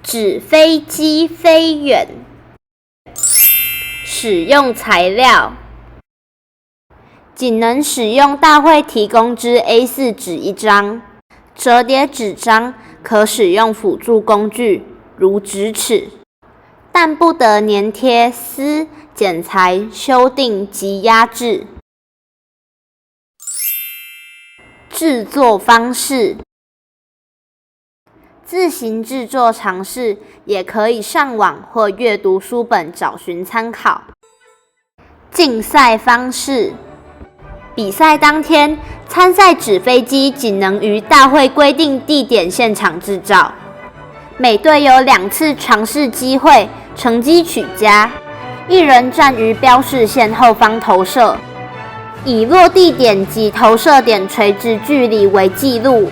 纸飞机飞远。使用材料仅能使用大会提供之 A4 纸1张，折叠纸张可使用辅助工具，如直尺，但不得粘贴、撕、剪裁、修订及压制。制作方式自行制作尝试，也可以上网或阅读书本找寻参考。竞赛方式：比赛当天，参赛纸飞机仅能于大会规定地点现场制造。每队有2次尝试机会，成绩取佳，一人站于标示线后方投射，以落地点及投射点垂直距离为记录。